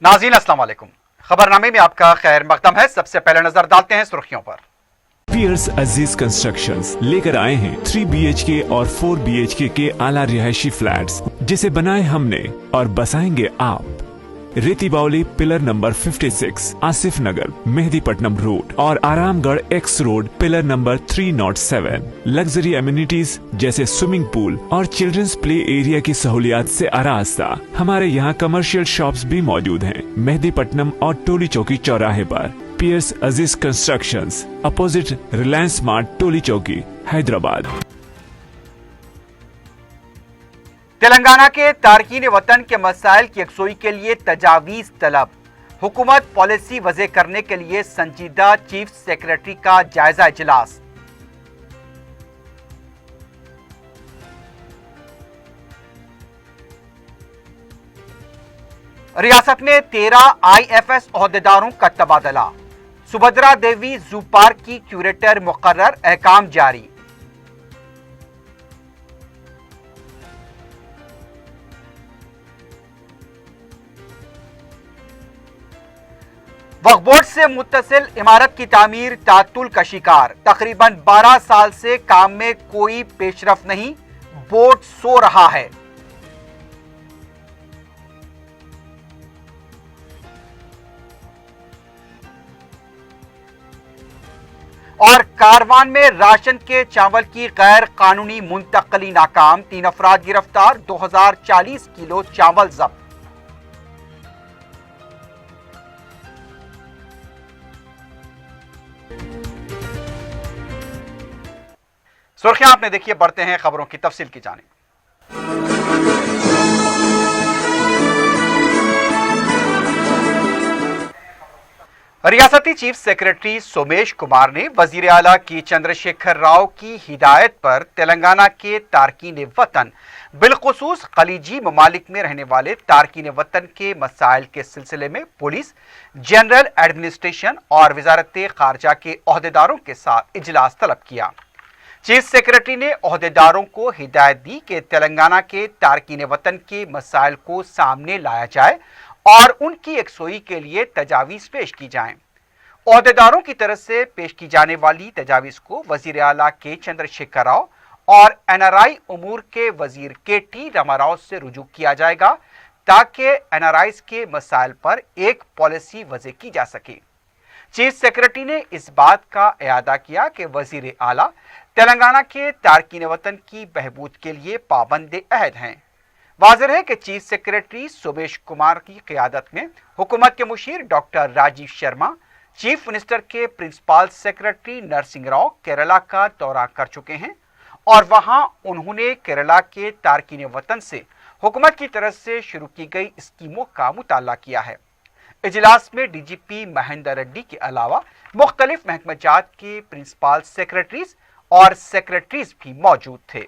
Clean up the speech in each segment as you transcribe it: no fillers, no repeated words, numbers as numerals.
नाज़रीन अस्सलाम वालेकुम। खबरनामे में आपका खैर मकदम है। सबसे पहले नजर डालते हैं सुर्खियों पर। पियर्स अजीज कंस्ट्रक्शंस लेकर आए हैं 3 BHK और 4 BHK के आला रिहायशी फ्लैट्स, जिसे बनाए हमने और बसाएंगे आप। रेती बावली पिलर नंबर 56, आसिफ नगर, मेहदीपट्टनम रोड और Aramghar x road pillar number 307। Luxury amenities जैसे स्विमिंग पूल और चिल्ड्रंस प्ले एरिया की सहूलियात से आरास्ता। हमारे यहाँ कमर्शियल शॉप्स भी मौजूद हैं मेहदीपट्टनम और टोली चौकी चौराहे पर। पियर्स अजीज कंस्ट्रक्शंस, अपोजिट रिलायंस स्मार्ट, टोली चौकी, हैदराबाद। तेलंगाना के तारकीन वतन के मसाइल की यकसोई के लिए तजावीज तलब। हुकूमत पॉलिसी वज़े करने के लिए संजीदा चीफ सेक्रेटरी का जायजा इजलास। रियासत में 13 IFS ओहदेदारों का तबादला। सुभद्रा देवी जू पार्क की क्यूरेटर मुकर्रर, अहकाम जारी। वक्फ बोर्ड से मुत्तसिल इमारत की तामीर तातुल का शिकार। तकरीबन 12 साल से काम में कोई पेशरफ नहीं, बोर्ड सो रहा है। और कारवान में राशन के चावल की गैर कानूनी मुंतकली नाकाम। 3 अफराद गिरफ्तार, 2040 किलो चावल जब्त। सुर्खियां आपने देखिए, बढ़ते हैं खबरों की तफसील की जानिब। रियासती चीफ सेक्रेटरी सोमेश कुमार ने वजीर आला की चंद्रशेखर राव की हिदायत पर तेलंगाना के तारकीन वतन, बिलखुसूस खलीजी ममालिक में रहने वाले तारकीन वतन के मसाइल के सिलसिले में पुलिस, जनरल एडमिनिस्ट्रेशन और वजारत खारजा के ओहदेदारों के साथ इजलास तलब किया। चीफ सेक्रेटरी ने ओहदेदारों को हिदायत दी कि तेलंगाना के तारकीन वतन के मसाइल को सामने लाया जाए और उनकी यकसोई के लिए तजावीज़ पेश की जाएं। ओहदेदारों की तरफ से पेश की जाने वाली तजावीज़ को वज़ीर आला के चंद्रशेखर राव और NRI उमूर के वजीर KT रामाराव से रुजू किया जाएगा, ताकि NRIs के मसाइल पर एक पॉलिसी वज़े की जा सके। चीफ सेक्रेटरी ने इस बात का इयादा किया कि वज़ीर आला तेलंगाना के तारकीन वतन की बहबूद के लिए पाबंद अहद हैं। वाज़ेह है कि चीफ सेक्रेटरी सोमेश कुमार की क़यादत में हुकूमत के मुशीर doctor Rajiv Sharma, chief minister के प्रिंसिपल सेक्रेटरी नरसिंह राव केरला का दौरा कर चुके हैं और वहां उन्होंने केरला के तारकीन वतन से हुकूमत की तरफ से शुरू की गई स्कीमों का मुताला किया है। इजलास में DGP महेंद्र रेड्डी के अलावा मुख्तलिफ महकमाजात के प्रिंसिपल सेक्रेटरीज और सेक्रेटरीज भी मौजूद थे।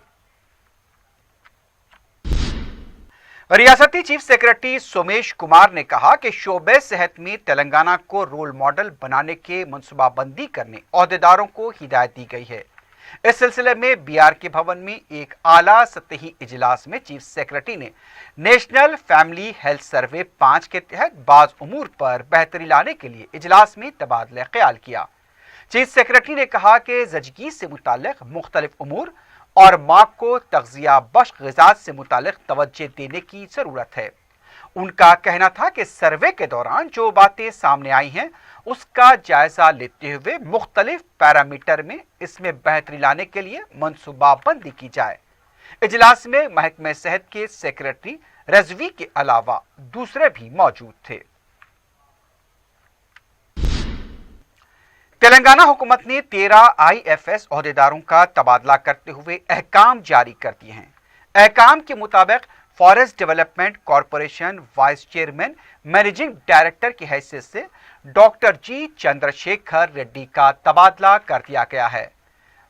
रियासती चीफ सेक्रेटरी सोमेश कुमार ने कहा कि शोबे सेहत में तेलंगाना को रोल मॉडल बनाने के मनसूबाबंदी करने ओहदेदारों को हिदायत दी गई है। इस सिलसिले में BRK भवन में एक आला सतही इजलास में चीफ सेक्रेटरी ने नेशनल फैमिली हेल्थ सर्वे 5 के तहत बाज़ उमूर पर बेहतरी लाने के लिए इजलास में तबादला ख्याल किया। चीफ सेक्रेटरी ने कहा कि ज़चगी से मुताल्लिक़ मुख्तलिफ उमूर और माँ को तग़ज़िया बख्श ग़िज़ा से मुताल्लिक़ तवज्जो देने की ज़रूरत है। उनका कहना था कि सर्वे के दौरान जो बातें सामने आई हैं उसका जायज़ा लेते हुए मुख्तलिफ पैरामीटर में इसमें बेहतरी लाने के लिए मनसूबाबंदी की जाए। इजलास में महकमे सेहत के सेक्रेटरी रजवी के अलावा दूसरे भी मौजूद थे। तेलंगाना हुकूमत ने 13 IFS ओहदेदारों का तबादला करते हुए अहकाम जारी कर दिए हैं। अहकाम के मुताबिक forest development corporation vice chairman managing director की हैसियत से डॉक्टर G चंद्रशेखर रेड्डी का तबादला कर दिया गया है।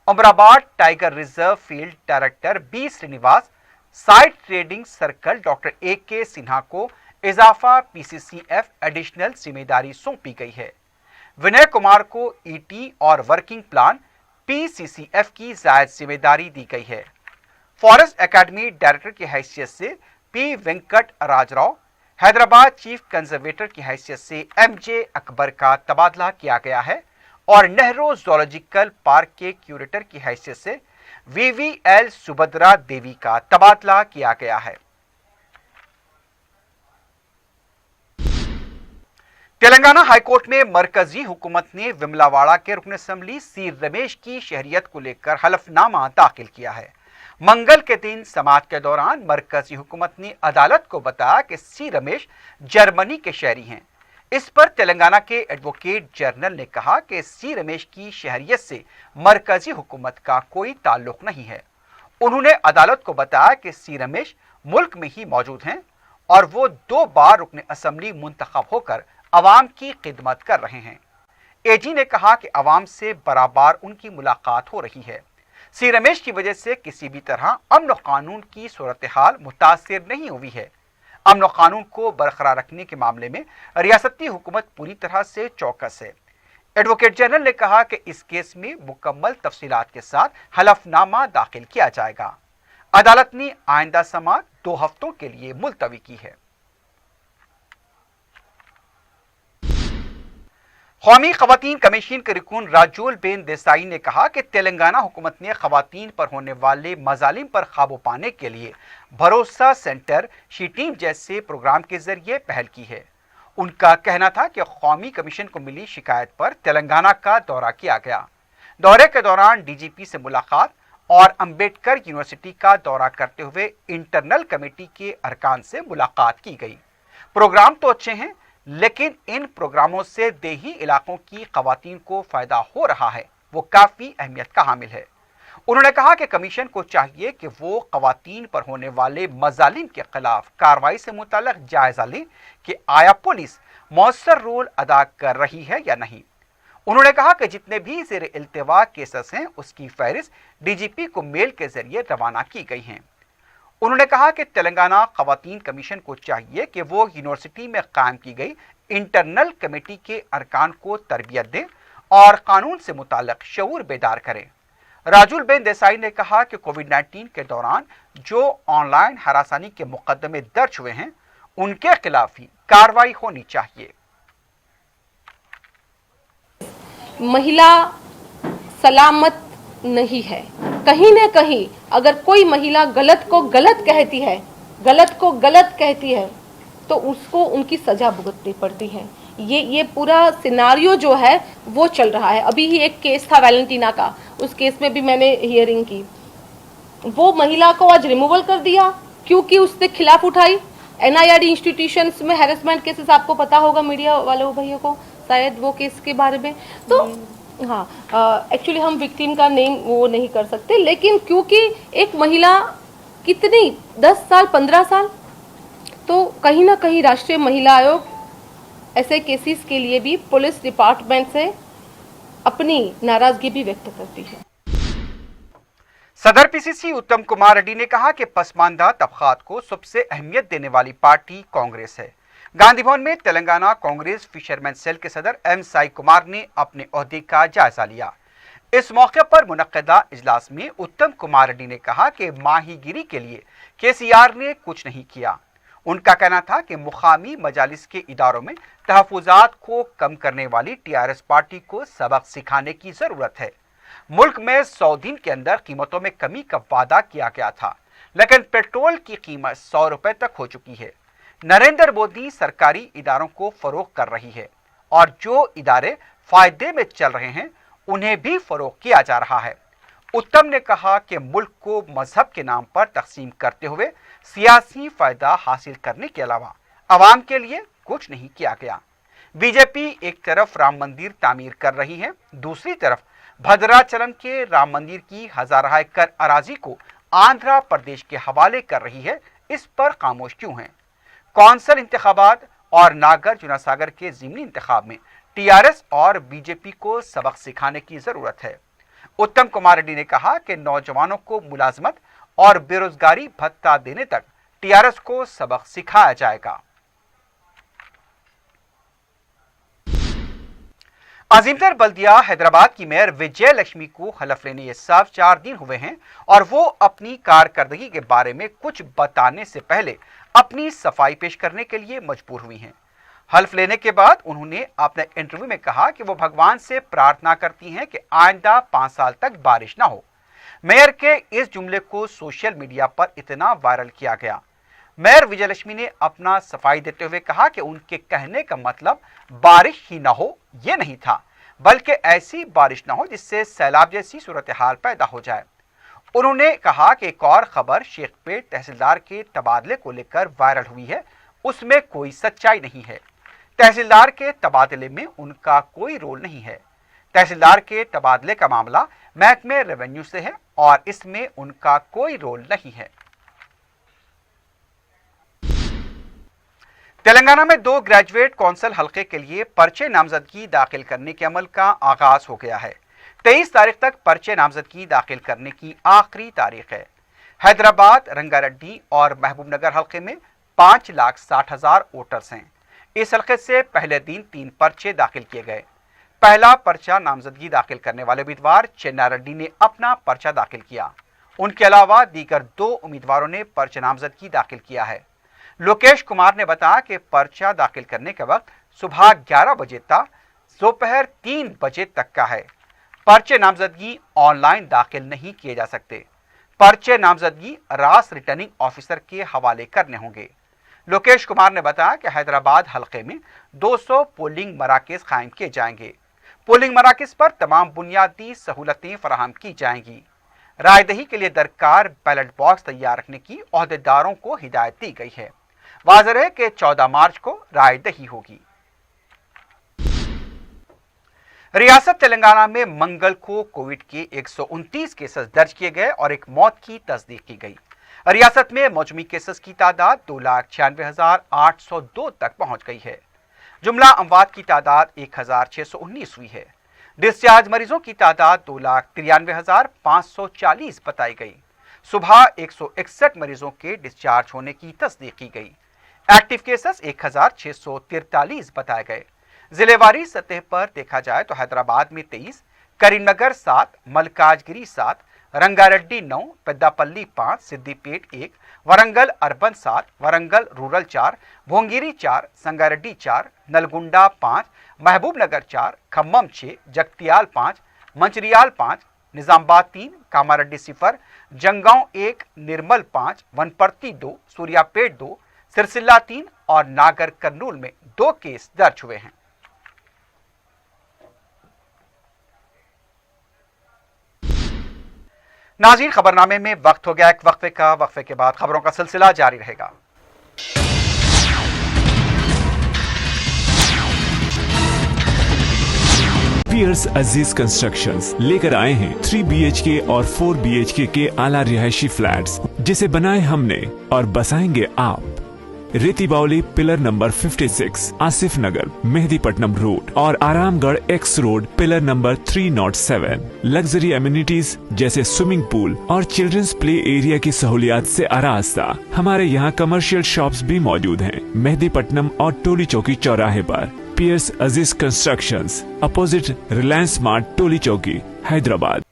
Amrabad tiger reserve field director B Srinivas, site trading circle doctor AK Sinha को इजाफा PCCF एडिशनल जिम्मेदारी सौंपी गई है। विनय कुमार को ET और वर्किंग प्लान PCCF की जायद जिम्मेदारी दी गई है। फॉरेस्ट एकेडमी डायरेक्टर की हैसियत से P Venkat Rajrao, Hyderabad chief conservator की हैसियत से MJ अकबर का तबादला किया गया है और नेहरू ज़ूलॉजिकल पार्क के क्यूरेटर की हैसियत से VVL सुभद्रा देवी का तबादला किया गया है। तेलंगाना हाईकोर्ट में मरकजी हुकूमत ने विमलावाड़ा के रुकन असम्बली सी रमेश की शहरियत को लेकर हलफनामा दाखिल किया है। मंगल के दिन समाअत के दौरान मरकजी हुकूमत ने अदालत को बताया कि सी रमेश जर्मनी के शहरी हैं। इस पर तेलंगाना के एडवोकेट जनरल ने कहा कि सी रमेश की शहरियत से मरकजी हुकूमत का कोई ताल्लुक नहीं है। उन्होंने अदालत को बताया कि सी रमेश मुल्क में ही मौजूद हैं और वो 2 बार रुकन असम्बली मुंतखब होकर अवाम की खिदमत कर रहे हैं। एजी ने कहा कि अवाम से बराबर उनकी मुलाकात हो रही है। सी रमेश की वजह से किसी भी तरह अमन और कानून की सूरत हाल मुतासिर नहीं हुई है। अमन और कानून को बरकरार रखने के मामले में रियासती हुकूमत पूरी तरह से चौकस है। एडवोकेट जनरल ने कहा कि इस केस में मुकम्मल तफसीलात के साथ हलफनामा दाखिल किया जाएगा। अदालत ने आइंदा समाअत 2 हफ्तों के लिए मुलतवी की है। कौमी खवातीन कमीशन के रुकन राजूल बेन देसाई ने कहा कि तेलंगाना हुकूमत ने खवातीन पर होने वाले मजालिम पर काबू पाने के लिए भरोसा सेंटर शीटीम जैसे प्रोग्राम के जरिए पहल की है। उनका कहना था कि कौमी कमीशन को मिली शिकायत पर तेलंगाना का दौरा किया गया। दौरे के दौरान DGP से मुलाकात और अंबेडकर यूनिवर्सिटी का दौरा करते हुए इंटरनल कमेटी के अरकान से मुलाकात की गई। प्रोग्राम तो अच्छे हैं, लेकिन इन प्रोग्रामों से देही इलाकों की खवातीन को फायदा हो रहा है, वो काफी अहमियत का हामिल है। उन्होंने कहा कि कमीशन को चाहिए कि वो खवातीन पर होने वाले मजालिम के खिलाफ कार्रवाई से मुताल्लिक जायजा लें कि आया पुलिस मौसर रोल अदा कर रही है या नहीं। उन्होंने कहा कि जितने भी ज़ेर इल्तिवा केसेस हैं उसकी फहरिस्त DGP को मेल के जरिए रवाना की गई हैं। उन्होंने कहा कि तेलंगाना खवातीन कमीशन को चाहिए कि वो यूनिवर्सिटी में कायम की गई इंटरनल कमेटी के अरकान को तरबियत दें और कानून से मुताल्लिक शऊर बेदार करें। राजूल बेन देसाई ने कहा कि कोविड-19 के दौरान जो ऑनलाइन हरासानी के मुकदमे दर्ज हुए हैं उनके खिलाफ ही कार्रवाई होनी चाहिए। महिला सलामत नहीं है। कहीं न कहीं अगर कोई महिला गलत को गलत कहती है, गलत को गलत कहती है, तो उसको उनकी सजा भुगतनी पड़ती है। ये पूरा सिनारियो जो है वो चल रहा है। अभी ही एक केस था वैलेंटीना का, उस केस में भी मैंने हियरिंग की। वो महिला को आज रिमूवल कर दिया क्योंकि उसने खिलाफ उठाई। NIRD इंस्टीट्यूशंस में हैरेसमेंट केसेस आपको पता होगा, मीडिया वालों भैया को शायद वो केस के बारे में। तो हाँ, एक्चुअली हम विक्टिम का नेम वो नहीं कर सकते, लेकिन क्योंकि एक महिला कितनी 10 साल 15 साल, तो कहीं ना कहीं राष्ट्रीय महिला आयोग ऐसे केसेस के लिए भी पुलिस डिपार्टमेंट से अपनी नाराजगी भी व्यक्त करती है। सदर PCC उत्तम कुमार रेड्डी ने कहा कि पसमानदा तबकात को सबसे अहमियत देने वाली पार्टी कांग्रेस है। गांधी भवन में तेलंगाना कांग्रेस फिशरमैन सेल के सदर M साई कुमार ने अपने ओहदे का जायजा लिया। इस मौके पर मुनक्किदा इजलास में उत्तम कुमार रेड्डी ने कहा कि माहीगिरी के लिए KCR ने कुछ नहीं किया। उनका कहना था कि मुकामी मजालिस के इदारों में तहफुजात को कम करने वाली TRS पार्टी को सबक सिखाने की जरूरत है। मुल्क में 100 दिन के अंदर कीमतों में कमी का वादा किया गया था, लेकिन पेट्रोल की कीमत 100 रुपए तक हो चुकी है। नरेंद्र मोदी सरकारी इदारों को फरोग कर रही है और जो इदारे फायदे में चल रहे हैं उन्हें भी फरोग किया जा रहा है। उत्तम ने कहा कि मुल्क को मजहब के नाम पर तकसीम करते हुए सियासी फायदा हासिल करने के अलावा अवाम के लिए कुछ नहीं किया गया। बीजेपी एक तरफ राम मंदिर तामीर कर रही है, दूसरी तरफ भद्राचलम के राम मंदिर की हजारा एकड़ अराजी को आंध्र प्रदेश के हवाले कर रही है। इस पर खामोश क्यों है? कौंसल इंतखाबात और नागर जुनासागर के ज़िमनी इंतखाब में TRS और बीजेपी को सबक सिखाने की जरूरत है। उत्तम कुमार रेड्डी ने कहा कि नौजवानों को मुलाजमत और बेरोजगारी भत्ता देने तक TRS को सबक सिखाया जाएगा। अजीमतर बल्दिया हैदराबाद की मेयर विजय लक्ष्मी को हलफ लेने ये साफ 4 दिन हुए हैं और वो अपनी कारकर्दगी के बारे में कुछ बताने से पहले अपनी सफाई पेश करने के लिए मजबूर हुई हैं। हल्फ लेने के बाद उन्होंने अपने इंटरव्यू में कहा कि वो भगवान से प्रार्थना करती हैं कि आइंदा 5 साल तक बारिश ना हो। मेयर के इस जुमले को सोशल मीडिया पर इतना वायरल किया गया। मेयर विजयलक्ष्मी ने अपना सफाई देते हुए कहा कि उनके कहने का मतलब बारिश ही ना हो ये नहीं था, बल्कि ऐसी बारिश ना हो जिससे सैलाब जैसी सूरत हाल पैदा हो जाए। उन्होंने कहा कि एक और खबर शेखपेट तहसीलदार के तबादले को लेकर वायरल हुई है, उसमें कोई सच्चाई नहीं है। तहसीलदार के तबादले में उनका कोई रोल नहीं है। तहसीलदार के तबादले का मामला महकमे रेवेन्यू से है और इसमें उनका कोई रोल नहीं है। तेलंगाना में 2 ग्रेजुएट कौंसिल हलके के लिए पर्चे नामजदगी दाखिल करने के अमल का आगाज हो गया है। 23 तारीख तक पर्चे नामजदगी दाखिल करने की आखिरी तारीख है। हैदराबाद, रंगारेड्डी और महबूबनगर हलके में 5,60,000 वोटर्स हैं। इस हलके से पहले दिन 3 पर्चे दाखिल किए गए। पहला पर्चा नामजदगी दाखिल करने वाले उम्मीदवार चेन्नारेड्डी ने अपना पर्चा दाखिल किया। उनके अलावा दीगर 2 उम्मीदवारों ने पर्चा नामजदगी दाखिल किया है। लोकेश कुमार ने बताया कि पर्चा दाखिल करने के वक्त सुबह 11 बजे तक दोपहर 3 बजे तक का है। पर्चे नामजदगी ऑनलाइन दाखिल नहीं किए जा सकते। पर्चे नामजदगी रास रिटर्निंग ऑफिसर के हवाले करने होंगे। लोकेश कुमार ने बताया कि हैदराबाद हलके में 200 पोलिंग मराकज कायम किए जाएंगे। पोलिंग मराकज पर तमाम बुनियादी सहूलतें फराहम की जाएंगी। रायदही के लिए दरकार बैलेट बॉक्स तैयार रखने की ओहदेदारों को हिदायत दी गई है। वाज़ेह है कि 14 मार्च को रायदही होगी। रियासत तेलंगाना में मंगल को कोविड के 129 केसेस दर्ज किए गए और एक मौत की तस्दीक की गई। रियासत में मौजूमी केसेस की तादाद 2,96,802 तक पहुंच गई है। जुमला अमवात की तादाद 1,619 हुई है। डिस्चार्ज मरीजों की तादाद 2,93,540 बताई गई। सुबह 161 मरीजों के डिस्चार्ज होने की तस्दीक की गई। एक्टिव केसेस 1,643 बताए गए। जिलेवारी सतह पर देखा जाए तो हैदराबाद में 23, करीमनगर 7, मलकाजगिरी 7, रंगारेड्डी 9, पेद्दापल्ली 5, सिद्दीपेट 1, वरंगल अर्बन 7, वरंगल रूरल 4, भोंगिरी 4, संगारेड्डी 4, नलगुंडा 5, महबूबनगर 4, खम्मम 6, जगतियाल 5, मंचरियाल 5, निजामाबाद 3, कामारेड्डी 0, जंगांव 1, निर्मल 5, वनपर्ती 2, सूर्यापेट 2, सिरसिल्ला 3 और नागर कर्नूल में 2 केस दर्ज हुए हैं। नाज़रीन, खबरनामे में वक्त हो गया एक वक्फे का। वक्फे के बाद खबरों का सिलसिला जारी रहेगा। पियर्स अजीज कंस्ट्रक्शंस लेकर आए हैं 3 BHK और 4 BHK के आला रिहायशी फ्लैट्स, जिसे बनाए हमने और बसाएंगे आप। रेती बावली पिलर नंबर 56, आसिफ नगर, मेहदीपट्टनम रोड और Aramghar x road pillar number 307। Luxury amenities जैसे स्विमिंग पूल और चिल्ड्रंस प्ले एरिया की सहूलियात से आरास्ता। हमारे यहाँ कमर्शियल शॉप्स भी मौजूद हैं मेहदीपट्टनम और टोली चौकी चौराहे पर। पियर्स अजीज कंस्ट्रक्शंस, अपोजिट रिलायंस स्मार्ट, टोली चौकी, हैदराबाद।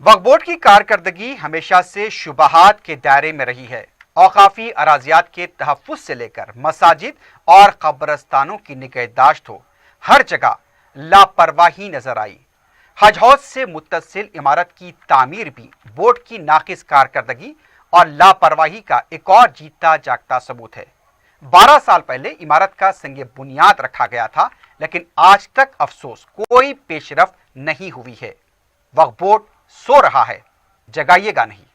वक्फ बोर्ड की कारकर्दगी हमेशा से शुबहात के दायरे में रही है। औकाफी अराजियात के तहफ़्फ़ुज़ से लेकर मसाजिद और कब्रस्तानों की निगहदाश्त हो, हर जगह लापरवाही नजर आई। हज हाउस से मुत्तसिल इमारत की तामीर भी बोर्ड की नाकिस कारकर्दगी और लापरवाही का एक और जीता जागता सबूत है। 12 साल पहले इमारत का संगे बुनियाद रखा गया था, लेकिन आज तक अफसोस कोई पेशरफ नहीं हुई है। वक्फ बोर्ड सो रहा है, जगाइएगा नहीं।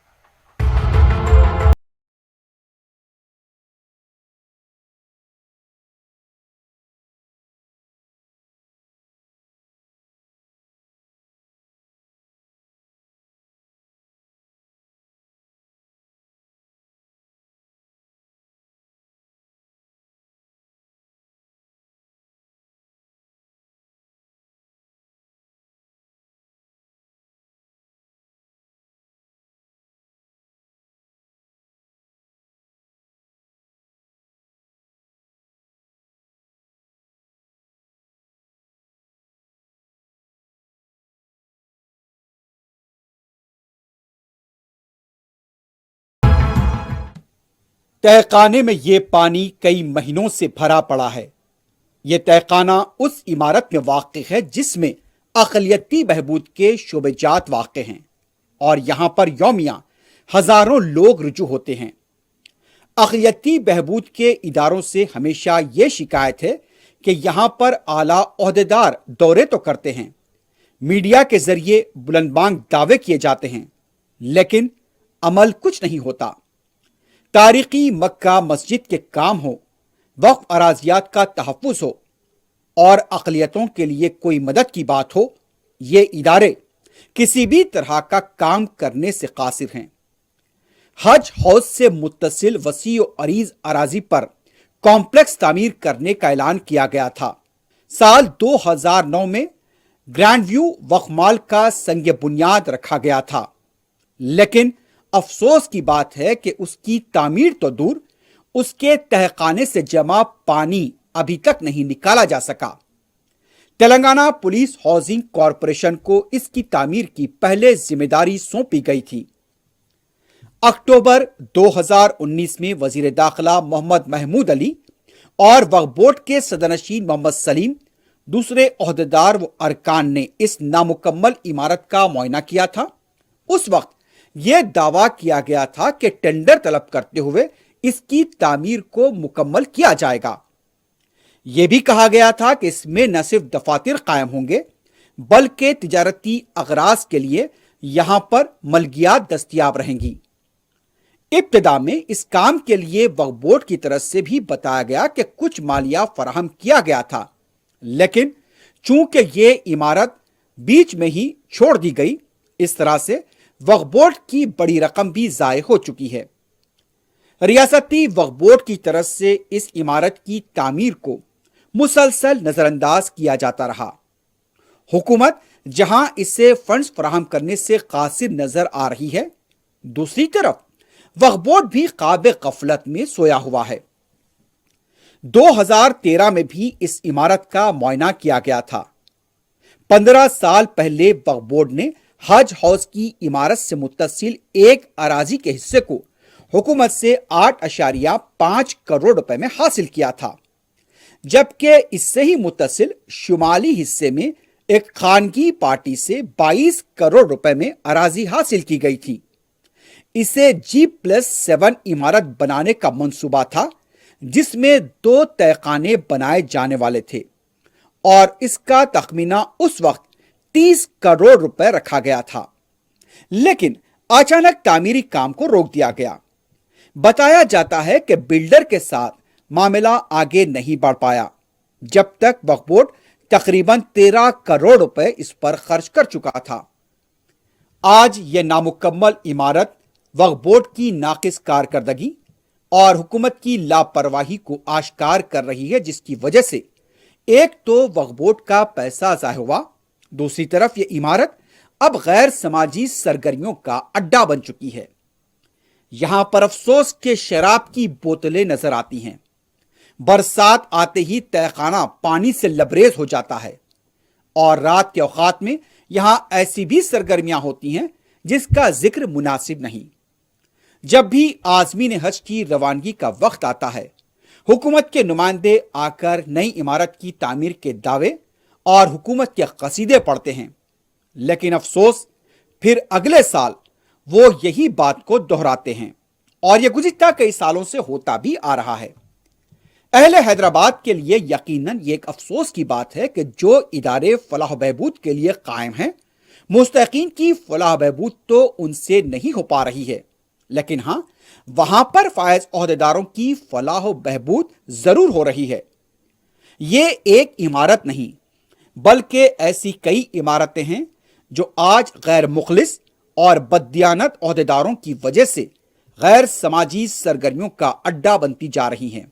तहखाने में ये पानी कई महीनों से भरा पड़ा है। ये तहखाना उस इमारत में वाक़ है जिसमें अक़लियती बहबूद के शोबेजात वाक़ हैं और यहाँ पर यौमिया हज़ारों लोग रुजू होते हैं। अक़लियती बहबूद के इदारों से हमेशा ये शिकायत है कि यहाँ पर आला ओहदेदार दौरे तो करते हैं, मीडिया के जरिए बुलंदबांग दावे किए जाते हैं, लेकिन अमल कुछ नहीं होता। तारीखी मक्का मस्जिद के काम हो, वक्फ अराजियात का तहफ़्फ़ुज़ हो और अक़लियतों के लिए कोई मदद की बात हो, ये इदारे किसी भी तरह का काम करने से कासिर हैं। हज हाउस से मुत्तसिल वसी और अरीज अराजी पर कॉम्प्लेक्स तामीर करने का ऐलान किया गया था। साल 2009 में ग्रैंड व्यू वक्फ माल का संग बुनियाद रखा गया था, लेकिन अफसोस की बात है कि उसकी तामीर तो दूर, उसके तहखाने से जमा पानी अभी तक नहीं निकाला जा सका। तेलंगाना पुलिस हाउसिंग कॉरपोरेशन को इसकी तामीर की पहले जिम्मेदारी सौंपी गई थी। अक्टूबर 2019 में वजीर दाखिला मोहम्मद महमूद अली और वक्फ बोर्ड के सदरनशीन मोहम्मद सलीम, दूसरे ओहदेदार व अरकान ने इस नामुकम्मल इमारत का मुआयना किया था। उस वक्त यह दावा किया गया था कि टेंडर तलब करते हुए इसकी तामीर को मुकम्मल किया जाएगा। यह भी कहा गया था कि इसमें न सिर्फ दफातर कायम होंगे बल्कि तिजारती अगराज के लिए यहां पर मलकियात दस्तयाब रहेंगी। इब्तिदा में इस काम के लिए वक्फ बोर्ड की तरफ से भी बताया गया कि कुछ मालिया फराहम किया गया था, लेकिन चूंकि ये इमारत बीच में ही छोड़ दी गई, इस तरह से वक्फ बोर्ड की बड़ी रकम भी ज़ाय हो चुकी है। रियासती वक्फ बोर्ड की तरफ से इस इमारत की तामीर को मुसलसल नजरअंदाज किया जाता रहा। हुकूमत जहां इसे फंड्स फराहम करने से कासिर नजर आ रही है, दूसरी तरफ वक्फ बोर्ड भी क़ाबे गफलत में सोया हुआ है। 2013 में भी इस इमारत का मुआयना किया गया था। 15 साल पहले वक्फ बोर्ड ने हज हाउस की इमारत से मुत्तसिल एक अराजी के हिस्से को हुकूमत से 8.5 करोड़ रुपए में हासिल किया था, जबकि इससे ही मुत्तसिल शुमाली हिस्से में एक खानगी पार्टी से 22 करोड़ रुपए में अराजी हासिल की गई थी। इसे G+7 इमारत बनाने का मंसूबा था, जिसमें 2 तहखाने बनाए जाने वाले थे और इसका तखमीना उस वक्त 30 करोड़ रुपए रखा गया था, लेकिन अचानक तामीरी काम को रोक दिया गया। बताया जाता है कि बिल्डर के साथ मामला आगे नहीं बढ़ पाया, जब तक वक्फ बोर्ड तकरीबन 13 करोड़ रुपए इस पर खर्च कर चुका था। आज यह नामुकम्मल इमारत वक्फ बोर्ड की नाकिस कारकर्दगी और हुकूमत की लापरवाही को आश्कार कर रही है, जिसकी वजह से एक तो वक्फ बोर्ड का पैसा ज़ाया हुआ, दूसरी तरफ यह इमारत अब गैर समाजी सरगर्मियों का अड्डा बन चुकी है। यहां पर अफसोस के शराब की बोतलें नजर आती हैं। बरसात आते ही तहखाना पानी से लबरेज हो जाता है और रात के औकात में यहां ऐसी भी सरगर्मियां होती हैं जिसका जिक्र मुनासिब नहीं। जब भी आज़मीन हज की रवानगी का वक्त आता है, हुकूमत के नुमाइंदे आकर नई इमारत की तामीर के दावे और हुकूमत के कसीदे पढ़ते हैं, लेकिन अफसोस फिर अगले साल वो यही बात को दोहराते हैं और यह गुज़िश्ता कई सालों से होता भी आ रहा है। अहले हैदराबाद के लिए यकीनन ये एक अफसोस की बात है कि जो इदारे फलाह बहबूद के लिए कायम हैं, मुस्तहिकीन की फलाह बहबूद तो उनसे नहीं हो पा रही है, लेकिन हां, वहां पर फायज ओहदेदारों की फलाह बहबूद जरूर हो रही है। ये एक इमारत नहीं बल्कि ऐसी कई इमारतें हैं जो आज गैर मुखलिस और बददियानत ओहदेदारों की वजह से गैर समाजी सरगर्मियों का अड्डा बनती जा रही हैं।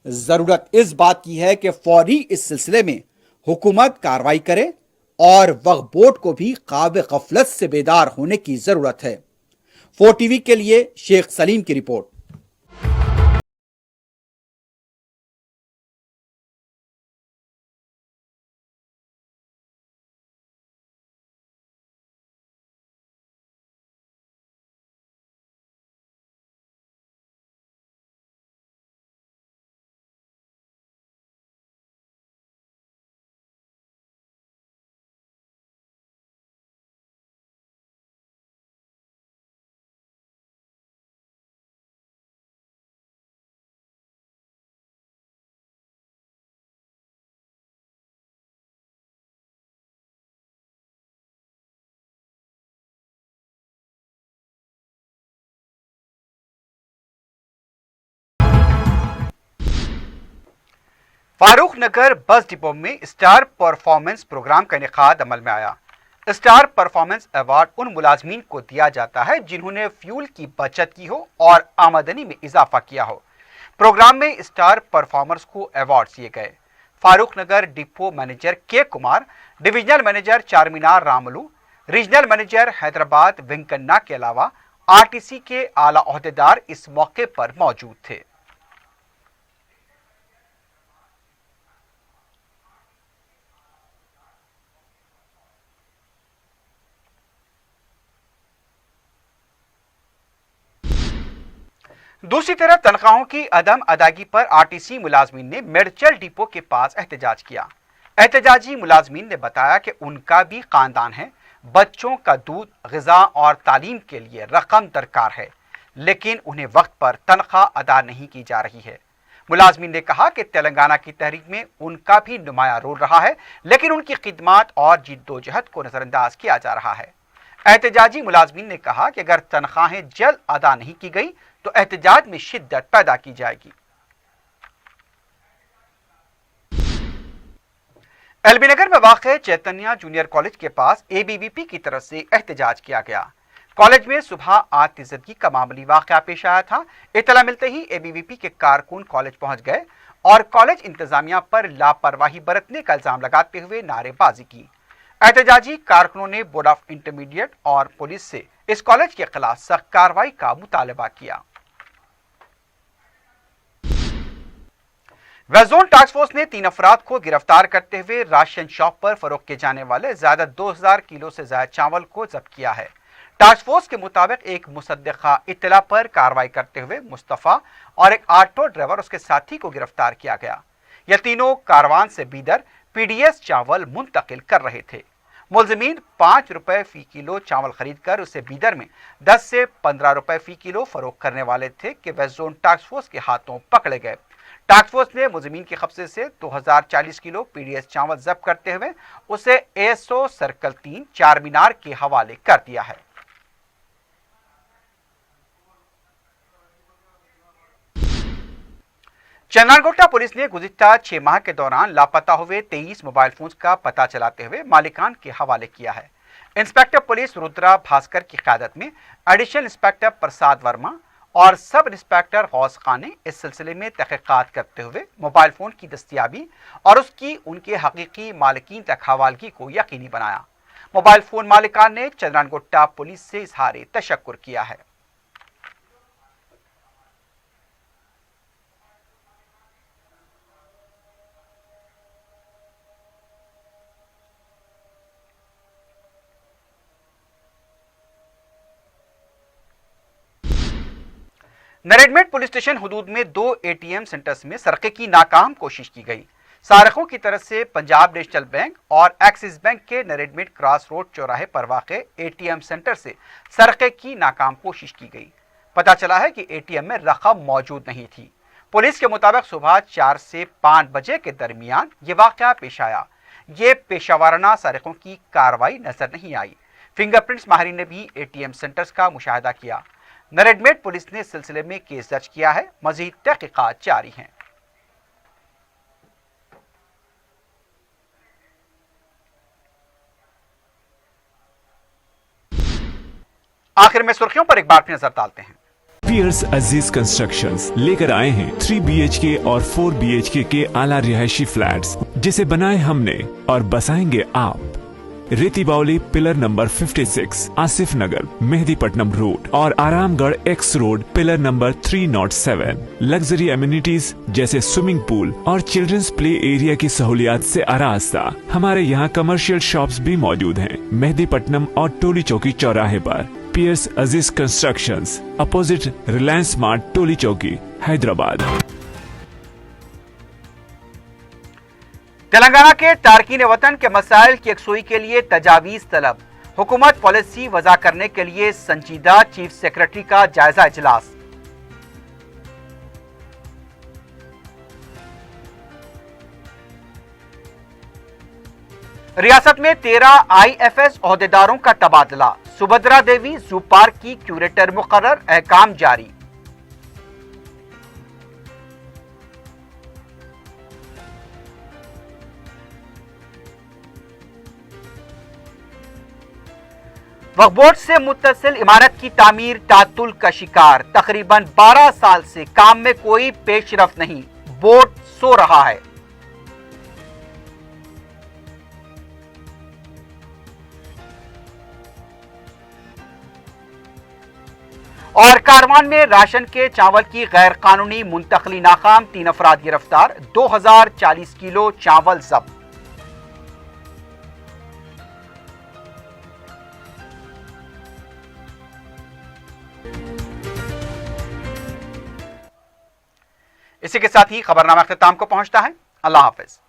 जरूरत इस बात की है कि फौरी इस सिलसिले में हुकूमत कार्रवाई करे और वक्फ बोर्ड को भी क़ाबे गफलत से बेदार होने की जरूरत है। 4TV के लिए शेख सलीम की रिपोर्ट। फारूक नगर बस डिपो में स्टार परफॉर्मेंस प्रोग्राम का इनेकाद अमल में आया। स्टार परफॉर्मेंस अवार्ड उन मुलाजमीन को दिया जाता है जिन्होंने फ्यूल की बचत की हो और आमदनी में इजाफा किया हो। प्रोग्राम में स्टार परफॉर्मर्स को अवार्ड दिए गए। फारूक नगर डिपो मैनेजर के Kumar, divisional manager Charminar Ramulu, regional manager Hyderabad Venkanna के अलावा आरटीसी के आला ओहदेदार इस मौके पर मौजूद थे। दूसरी तरफ तनख्वाहों की अदम अदायगी पर आरटीसी मुलाजमीन ने मेडचल डिपो के पास एहतजाज किया। एहतजाजी मुलाजमीन ने बताया कि उनका भी खानदान है, बच्चों का दूध, ग़िज़ा और तालीम के लिए रकम दरकार है, लेकिन उन्हें वक्त पर तनख्वाह अदा नहीं की जा रही है। मुलाजमीन ने कहा कि तेलंगाना की तहरीक में उनका भी नुमाया रोल रहा है, लेकिन उनकी खिदमत और जिद्दोजहद को नजरअंदाज किया जा रहा है। एहतजाजी मुलाजमीन ने कहा कि अगर तनख्वाहें जल्द अदा नहीं की गई तो एहतजाज में शिद्दत पैदा की जाएगी। एलबी नगर में वाक़ चैतन्य जूनियर कॉलेज के पास एबीवीपी की तरफ से एहतजाज किया गया। कॉलेज में सुबह आतिशदगी का मामूली वाक़या पेश आया था। इत्तला मिलते ही एबीवीपी के कारकुन कॉलेज पहुंच गए और कॉलेज इंतजामिया पर लापरवाही बरतने का इल्जाम लगाते हुए नारेबाजी की। एहतजाजी कारकुनों ने बोर्ड ऑफ इंटरमीडिएट और पुलिस से इस कॉलेज के खिलाफ सख्त कार्रवाई का मुतालबा किया। वेस्ट जोन टास्क फोर्स ने 3 अफराद को गिरफ्तार करते हुए राशन शॉप पर फरोख्त किए जाने वाले ज्यादा 2000 किलो से ज्यादा चावल को जब्त किया है। टास्क फोर्स के मुताबिक एक मुसद्दिका इत्तला पर कार्रवाई करते हुए मुस्तफा और एक ऑटो ड्राइवर उसके साथी को गिरफ्तार किया गया। यह तीनों कारवान से बीदर पीडीएस चावल मुंतकिल कर रहे थे। मुलजिमीन 5 रुपए फी किलो चावल खरीद कर उसे बीदर में 10 से 15 रुपए फी किलो फरोख्त करने वाले थे कि वेस्ट जोन टास्क फोर्स के हाथों पकड़े गए। टास्क फोर्स ने मुलजिमीन के कब्जे से 2040 किलो पीडीएस चावल जब्त करते हुए उसे एसओ सर्कल 3 चारमीनार के हवाले कर दिया है। चंद्रानगोटा पुलिस ने गुज़िश्ता 6 माह के दौरान लापता हुए 23 मोबाइल फोन का पता चलाते हुए मालिकान के हवाले किया है। इंस्पेक्टर पुलिस रुद्रा भास्कर की क़यादत में एडिशनल इंस्पेक्टर प्रसाद वर्मा और सब इंस्पेक्टर गौस खान ने इस सिलसिले में तहक़ीक़ात करते हुए मोबाइल फ़ोन की दस्तियाबी और उसकी उनके हकीकी मालिकीन तक हवालगी को यकीनी बनाया। मोबाइल फ़ोन मालिकान ने चंद्रानगोटा पुलिस से इज़हार तशक्कुर किया है। नरेडमेट पुलिस स्टेशन हुदूद में 2 एटीएम सेंटर्स में सरके की नाकाम कोशिश की गई। सारखों की तरफ से पंजाब नेशनल बैंक और एक्सिस बैंक के नरेडमेट क्रॉस रोड चौराहे पर वाक़े एटीएम सेंटर से सरके की नाकाम कोशिश की गई। पता चला है कि एटीएम में रकम मौजूद नहीं थी। पुलिस के मुताबिक सुबह 4 से 5 बजे के दरमियान ये वाक़या पेश आया। ये पेशावराना सरकों की कार्रवाई नजर नहीं आई। फिंगरप्रिंट्स माहिरीन ने भी एटीएम सेंटर्स का मुशाहिदा किया। नरेडमेट पुलिस ने इस सिलसिले में केस दर्ज किया है। मजीद तहकीकात जारी हैं। आखिर में सुर्खियों पर एक बार फिर नजर डालते हैं। पियर्स अजीज कंस्ट्रक्शंस लेकर आए हैं 3 BHK और 4 BHK के आला रिहायशी फ्लैट्स, जिसे बनाए हमने और बसाएंगे आप। रेती बावली पिलर नंबर 56, आसिफ नगर, मेहदीपट्टनम रोड और Aramghar x road pillar number 307। Luxury amenities जैसे स्विमिंग पूल और चिल्ड्रंस प्ले एरिया की सहूलियात से आरास्ता। हमारे यहाँ कमर्शियल शॉप्स भी मौजूद हैं मेहदीपट्टनम और टोली चौकी चौराहे पर। पियर्स अजीज कंस्ट्रक्शंस, अपोजिट रिलायंस स्मार्ट, टोली चौकी, हैदराबाद। तेलंगाना के तारकीन वतन के मसाइल की यकसुई के लिए तजावीज़ तलब। हुकूमत पॉलिसी वज़ा करने के लिए संजीदा चीफ सेक्रेटरी का जायजा इजलास। रियासत में 13 IFS ओहदेदारों का तबादला। सुभद्रा देवी जू पार्क की क्यूरेटर मुकर्रर, अहकाम जारी। वक्फ बोर्ड से मुत्तसिल इमारत की तामीर तातुल का शिकार, तकरीबन 12 साल से काम में कोई पेशरफ नहीं, बोर्ड सो रहा है। और कारवान में राशन के चावल की गैर कानूनी मुंतकली नाकाम, 3 अफराद गिरफ्तार, 2040 किलो चावल जब्त। इसी के साथ ही खबरनामा अख्ताम को पहुंचता है। अल्लाह हाफिज।